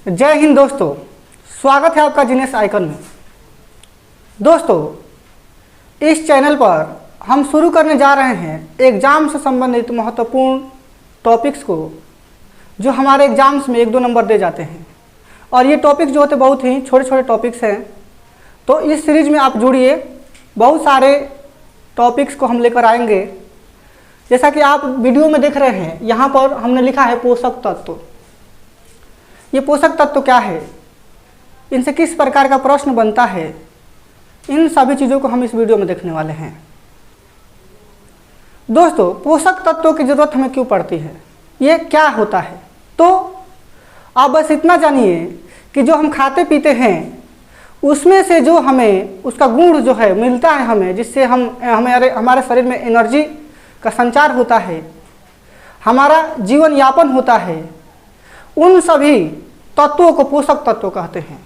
जय हिंद दोस्तों, स्वागत है आपका जीनियस आइकन में। दोस्तों, इस चैनल पर हम शुरू करने जा रहे हैं एग्ज़ाम से संबंधित महत्वपूर्ण टॉपिक्स को, जो हमारे एग्ज़ाम्स में 1-2 नंबर दे जाते हैं। और ये टॉपिक्स जो होते बहुत ही छोटे छोटे टॉपिक्स हैं। तो इस सीरीज़ में आप जुड़िए, बहुत सारे टॉपिक्स को हम लेकर आएंगे। जैसा कि आप वीडियो में देख रहे हैं, यहाँ पर हमने लिखा है पोषक तत्व। ये पोषक तत्व क्या है, इनसे किस प्रकार का प्रश्न बनता है, इन सभी चीज़ों को हम इस वीडियो में देखने वाले हैं। दोस्तों, पोषक तत्वों की ज़रूरत हमें क्यों पड़ती है, ये क्या होता है? तो आप बस इतना जानिए कि जो हम खाते पीते हैं उसमें से जो हमें उसका गुण जो है मिलता है हमें, जिससे हमारे शरीर में एनर्जी का संचार होता है, हमारा जीवन यापन होता है, उन सभी तत्वों को पोषक तत्व कहते हैं।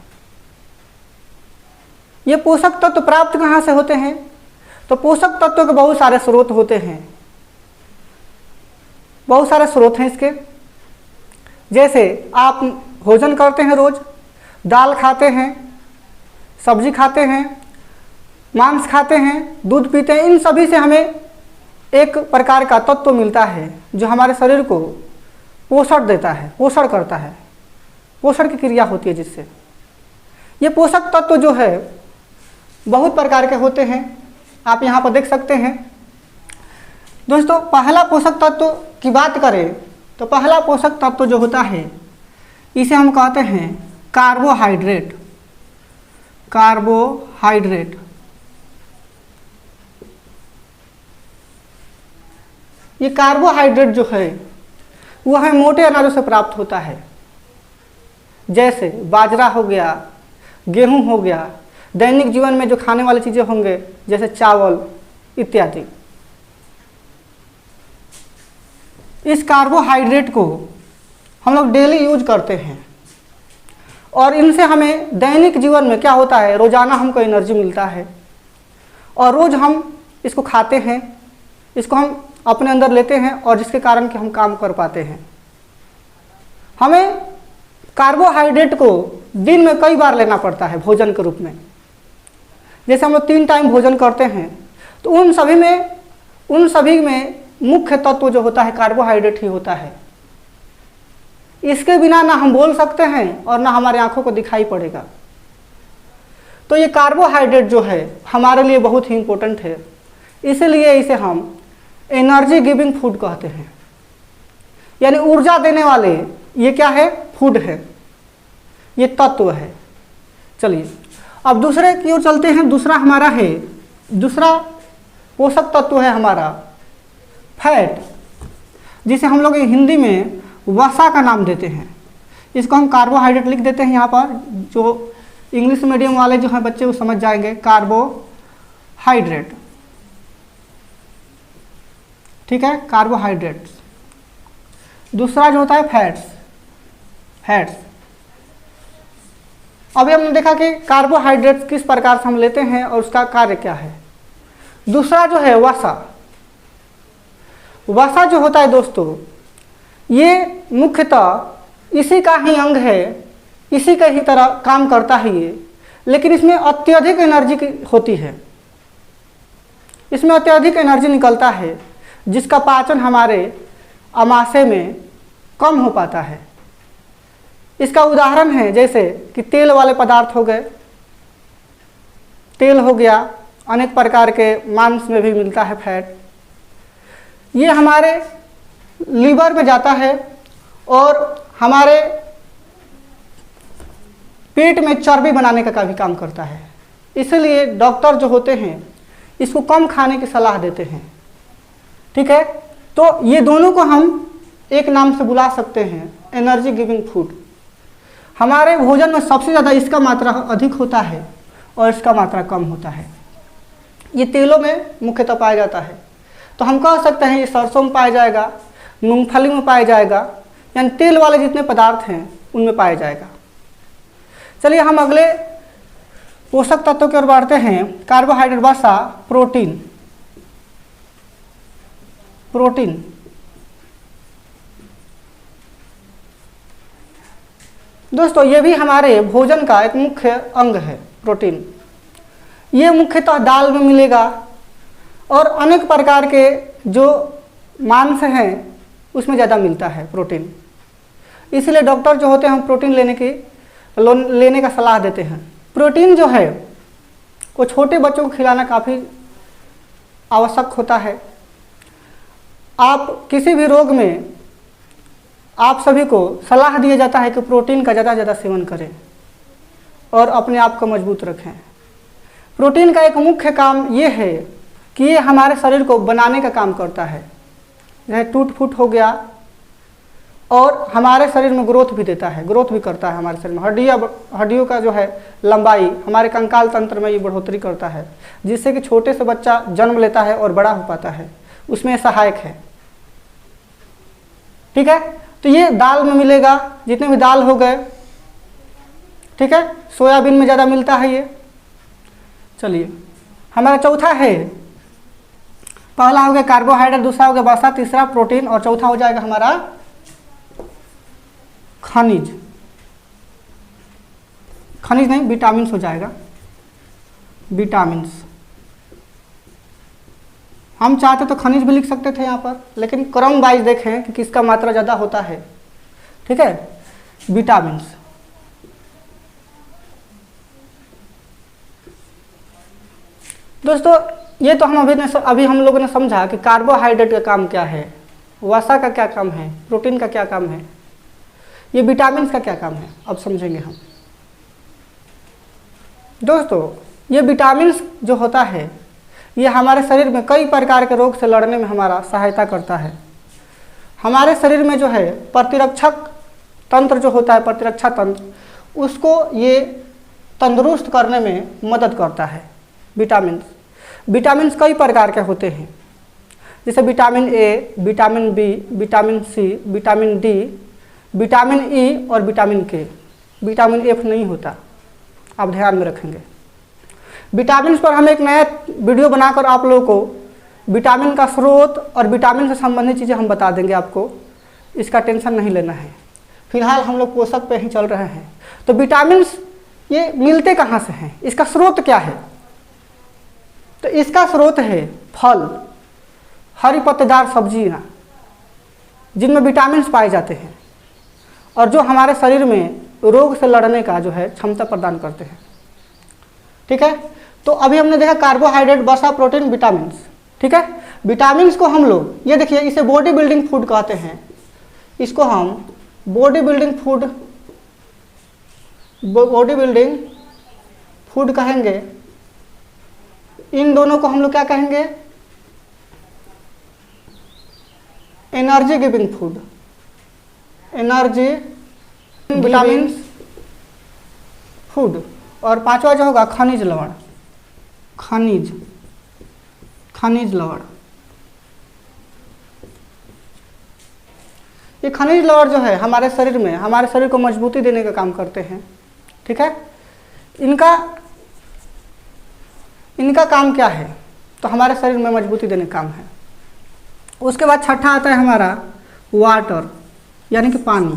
ये पोषक तत्व प्राप्त कहाँ से होते हैं? तो पोषक तत्व के बहुत सारे स्रोत होते हैं, बहुत सारे स्रोत हैं इसके। जैसे आप भोजन करते हैं, रोज दाल खाते हैं, सब्जी खाते हैं, मांस खाते हैं, दूध पीते हैं, इन सभी से हमें एक प्रकार का तत्व मिलता है जो हमारे शरीर को पोषण देता है, पोषण करता है, पोषण की क्रिया होती है जिससे। ये पोषक तत्व जो है बहुत प्रकार के होते हैं, आप यहाँ पर देख सकते हैं। दोस्तों, पहला पोषक तत्व की बात करें तो पहला पोषक तत्व जो होता है इसे हम कहते हैं कार्बोहाइड्रेट। कार्बोहाइड्रेट ये कार्बोहाइड्रेट जो है वो हमें मोटे अनाजों से प्राप्त होता है, जैसे बाजरा हो गया, गेहूं हो गया, दैनिक जीवन में जो खाने वाली चीज़ें होंगे जैसे चावल इत्यादि। इस कार्बोहाइड्रेट को हम लोग डेली यूज करते हैं और इनसे हमें दैनिक जीवन में क्या होता है, रोज़ाना हमको एनर्जी मिलता है और रोज़ हम इसको खाते हैं, इसको हम अपने अंदर लेते हैं और जिसके कारण कि हम काम कर पाते हैं। हमें कार्बोहाइड्रेट को दिन में कई बार लेना पड़ता है भोजन के रूप में। जैसे हम लोग 3 टाइम भोजन करते हैं तो उन सभी में मुख्य तत्व जो होता है कार्बोहाइड्रेट ही होता है। इसके बिना ना हम बोल सकते हैं और ना हमारे आंखों को दिखाई पड़ेगा। तो ये कार्बोहाइड्रेट जो है हमारे लिए बहुत ही इम्पोर्टेंट है, इसलिए इसे हम एनर्जी गिविंग फूड कहते हैं, यानी ऊर्जा देने वाले ये क्या है, फूड है, ये तत्व है। चलिए अब दूसरे की ओर चलते हैं। दूसरा पोषक तत्व है हमारा फैट, जिसे हम लोग हिंदी में वसा का नाम देते हैं। इसको हम कार्बोहाइड्रेट लिख देते हैं यहाँ पर, जो इंग्लिश मीडियम वाले जो हैं बच्चे वो समझ जाएंगे, कार्बोहाइड्रेट। ठीक है, कार्बोहाइड्रेट्स। दूसरा जो होता है फैट्स। अभी हमने देखा कि कार्बोहाइड्रेट्स किस प्रकार से हम लेते हैं और उसका कार्य क्या है। दूसरा जो है वसा जो होता है दोस्तों, ये मुख्यतः इसी का ही अंग है, इसी का ही तरह काम करता है ये, लेकिन इसमें अत्यधिक एनर्जी होती है, इसमें अत्यधिक एनर्जी निकलता है जिसका पाचन हमारे आमाशय में कम हो पाता है। इसका उदाहरण है जैसे कि तेल वाले पदार्थ हो गए, तेल हो गया, अनेक प्रकार के मांस में भी मिलता है फैट। ये हमारे लीवर में जाता है और हमारे पेट में चर्बी बनाने का भी काम करता है। इसलिए डॉक्टर जो होते हैं इसको कम खाने की सलाह देते हैं। ठीक है, तो ये दोनों को हम एक नाम से बुला सकते हैं, एनर्जी गिविंग फूड। हमारे भोजन में सबसे ज़्यादा इसका मात्रा अधिक होता है और इसका मात्रा कम होता है। ये तेलों में मुख्यतः पाया जाता है, तो हम कह सकते हैं ये सरसों में पाया जाएगा, मूंगफली में पाया जाएगा, यानी तेल वाले जितने पदार्थ हैं उनमें पाया जाएगा। चलिए हम अगले पोषक तत्वों की ओर बढ़ते हैं। कार्बोहाइड्रेट, वसा, प्रोटीन। दोस्तों ये भी हमारे भोजन का एक मुख्य अंग है प्रोटीन। ये मुख्यतः दाल में मिलेगा और अनेक प्रकार के जो मांस हैं उसमें ज़्यादा मिलता है प्रोटीन। इसलिए डॉक्टर जो होते हैं हम प्रोटीन लेने का सलाह देते हैं। प्रोटीन जो है वो छोटे बच्चों को खिलाना काफ़ी आवश्यक होता है। आप किसी भी रोग में आप सभी को सलाह दिया जाता है कि प्रोटीन का ज़्यादा से ज़्यादा सेवन करें और अपने आप को मजबूत रखें। प्रोटीन का एक मुख्य काम ये है कि ये हमारे शरीर को बनाने का काम करता है, जैसे टूट फूट हो गया, और हमारे शरीर में ग्रोथ भी देता है, ग्रोथ भी करता है हमारे शरीर में। हड्डियों का जो है लंबाई, हमारे कंकाल तंत्र में ये बढ़ोतरी करता है, जिससे कि छोटे से बच्चा जन्म लेता है और बड़ा हो पाता है, उसमें सहायक है। ठीक है, तो ये दाल में मिलेगा, जितने भी दाल हो गए। ठीक है, सोयाबीन में ज़्यादा मिलता है ये। चलिए हमारा चौथा है, पहला हो गया कार्बोहाइड्रेट, दूसरा हो गया वसा, तीसरा प्रोटीन और चौथा हो जाएगा हमारा खनिज। खनिज नहीं, विटामिन्स हो जाएगा, विटामिन्स। हम चाहते तो खनिज भी लिख सकते थे यहाँ पर, लेकिन क्रम वाइज देखें कि किसका मात्रा ज़्यादा होता है। ठीक है, विटामिन्स। दोस्तों ये तो अभी हम लोगों ने समझा कि कार्बोहाइड्रेट का काम क्या है, वसा का क्या काम है, प्रोटीन का क्या काम है, ये विटामिन्स का क्या काम है, अब समझेंगे हम। दोस्तों ये विटामिन्स जो होता है ये हमारे शरीर में कई प्रकार के रोग से लड़ने में हमारा सहायता करता है। हमारे शरीर में जो है प्रतिरक्षक तंत्र जो होता है, प्रतिरक्षा तंत्र, उसको ये तंदुरुस्त करने में मदद करता है विटामिन्स। विटामिन्स कई प्रकार के होते हैं, जैसे vitamin A, vitamin B, vitamin C, vitamin D, vitamin E और विटामिन के। विटामिन एफ नहीं होता, आप ध्यान में रखेंगे। विटामिन्स पर हम एक नया वीडियो बनाकर आप लोगों को विटामिन का स्रोत और विटामिन से संबंधित चीज़ें हम बता देंगे आपको, इसका टेंशन नहीं लेना है। फिलहाल हम लोग पोषक पे ही चल रहे हैं। तो विटामिन्स ये मिलते कहाँ से हैं, इसका स्रोत क्या है? तो इसका स्रोत है फल, हरी पत्तेदार सब्जियाँ, जिनमें विटामिन्स पाए जाते हैं और जो हमारे शरीर में रोग से लड़ने का जो है क्षमता प्रदान करते हैं। ठीक है, तो अभी हमने देखा कार्बोहाइड्रेट, वसा, प्रोटीन, विटामिन्स। ठीक है, विटामिन्स को हम लोग, ये देखिए, इसे बॉडी बिल्डिंग फूड कहते हैं। इसको हम बॉडी बिल्डिंग फूड कहेंगे। इन दोनों को हम लोग क्या कहेंगे? Energy giving food, energy vitamins food. और पांचवा जो होगा खनिज लवण, खनिज लवण। ये खनिज लवण जो है हमारे शरीर में, हमारे शरीर को मजबूती देने का काम करते हैं। ठीक है, इनका काम क्या है? तो हमारे शरीर में मजबूती देने का काम है। उसके बाद छठा आता है हमारा वाटर, यानी कि पानी।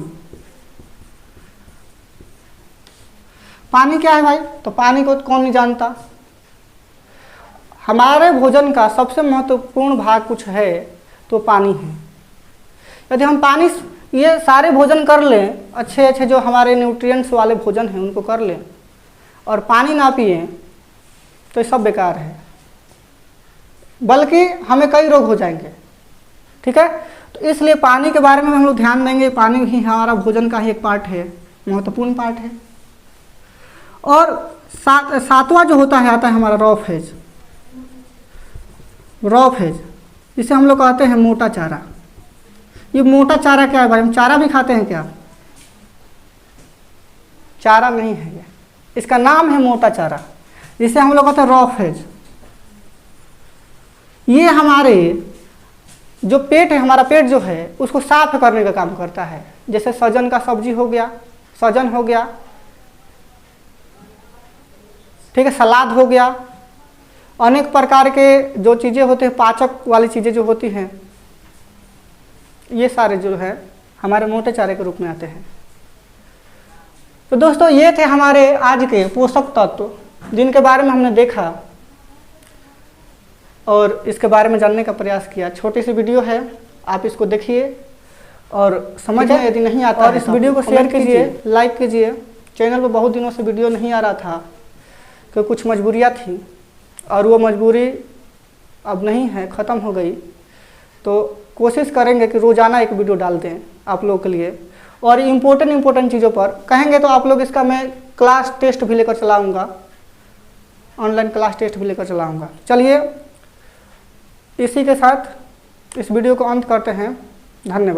पानी क्या है भाई? तो पानी को कौन नहीं जानता। हमारे भोजन का सबसे महत्वपूर्ण भाग कुछ है तो पानी है। यदि हम पानी, ये सारे भोजन कर लें, अच्छे अच्छे जो हमारे न्यूट्रिएंट्स वाले भोजन हैं उनको कर लें, और पानी ना पिए तो ये सब बेकार है, बल्कि हमें कई रोग हो जाएंगे। ठीक है, तो इसलिए पानी के बारे में हम लोग ध्यान देंगे। पानी ही हमारा भोजन का ही एक पार्ट है, महत्वपूर्ण पार्ट है। और सातवां जो होता है आता है हमारा रॉ फेज। रॉ फेज, इसे हम लोग कहते हैं मोटा चारा। ये मोटा चारा क्या है भाई? हम चारा भी खाते हैं क्या? चारा नहीं है ये, इसका नाम है मोटा चारा, जिसे हम लोग कहते हैं रॉ फेज। ये हमारे जो पेट है, हमारा पेट जो है उसको साफ करने का काम करता है। जैसे सजन का सब्जी हो गया, सजन हो गया, ठीक है, सलाद हो गया, अनेक प्रकार के जो चीज़ें होते हैं, पाचक वाली चीज़ें जो होती हैं, ये सारे जो है हमारे मोटे चारे के रूप में आते हैं। तो दोस्तों ये थे हमारे आज के पोषक तत्व जिनके बारे में हमने देखा और इसके बारे में जानने का प्रयास किया। छोटी सी वीडियो है, आप इसको देखिए और समझ में यदि नहीं आता और इस वीडियो को शेयर कीजिए, लाइक कीजिए। चैनल पर बहुत दिनों से वीडियो नहीं आ रहा था क्योंकि कुछ मजबूरियाँ थी और वो मजबूरी अब नहीं है, ख़त्म हो गई। तो कोशिश करेंगे कि रोज़ाना एक वीडियो डाल दें आप लोगों के लिए और इम्पोर्टेंट चीज़ों पर कहेंगे तो आप लोग इसका मैं क्लास टेस्ट भी लेकर चलाऊँगा, ऑनलाइन क्लास टेस्ट भी लेकर चलाऊँगा। चलिए इसी के साथ इस वीडियो को अंत करते हैं। धन्यवाद।